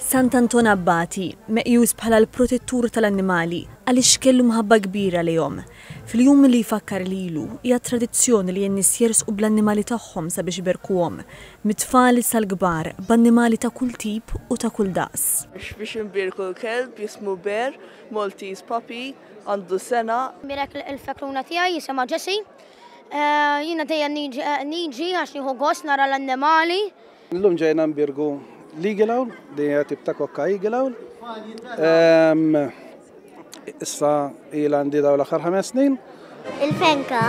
Sant'Anton Abbati, meqjus bħala l-protettur tal-annimali, għaliex kellu mħabba kbira lejhom. Fil-jum li jfakkar lilu, hija tradizzjoni li n-nies jersqu bl-annimali tagħhom sabiex iberkuhom, mit-tfal sal-kbar, b'annimali ta' kull tip u ta' kull daqs. Biex nbirku l-kelb jismu Bear, Maltese Puppy, għandu sena. Mirek il-fekluna tiegħi jisimha Jessie. Jiena dejja niġi għax nieħu gost nara l-annimali. Illum ġejna nbirgu l-eagle li tip ta' kokka eagle. Issa ila għandi daw l-aħħar 5 snin. Il-fenka,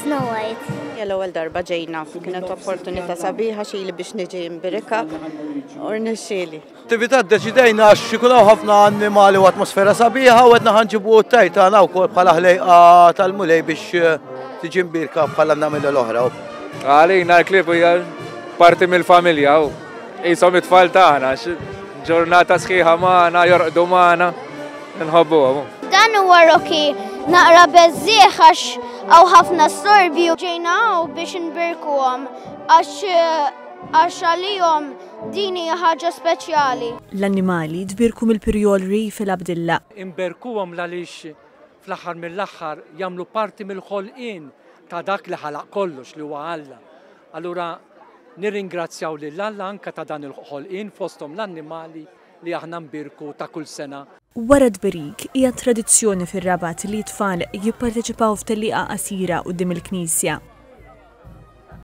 Snow White. L-ewwel darba ġejna, kienet opportunità sabiħa xili biex niġi mbirika u rnexxieli. Attività deċidejna għax xikulaw ħafna annimali u atmosfera sabiħa u għedna ħanġibu t-tajta għana u bħala ħlejqa tal-mulej biex tiġi mbirka bħala namilla l-oħra. Għalina l-klip hija parti mill-familja u jisom it-tfal tagħna, ġurnata sħiħa magħna, jorqdu magħna, nħobbuhom. Dan huwa Rocky naqra beżżieħ għax hawn ħafna storbi u ġejna hawn biex nbirkuhom għax għalihom din hija ħaġa speċjali. L-annimali tbirku mill-Pirjolri fil-Abdilla. Imberkuhom għaliex fl-aħħar mill-aħħar jagħmlu parti mill-ħolqien ta' dak li ħalaq kollox li huwa Alla. Allura nirringrazzjaw lil Alla anke ta' dan il-ħolqien fosthom l-annimali li aħna nbirku ta' kull sena. Wara d-berik hija tradizzjoni fir-Rabat li t-tfal jipparteċipaw f'tellieqa qasira quddiem il-Knisja.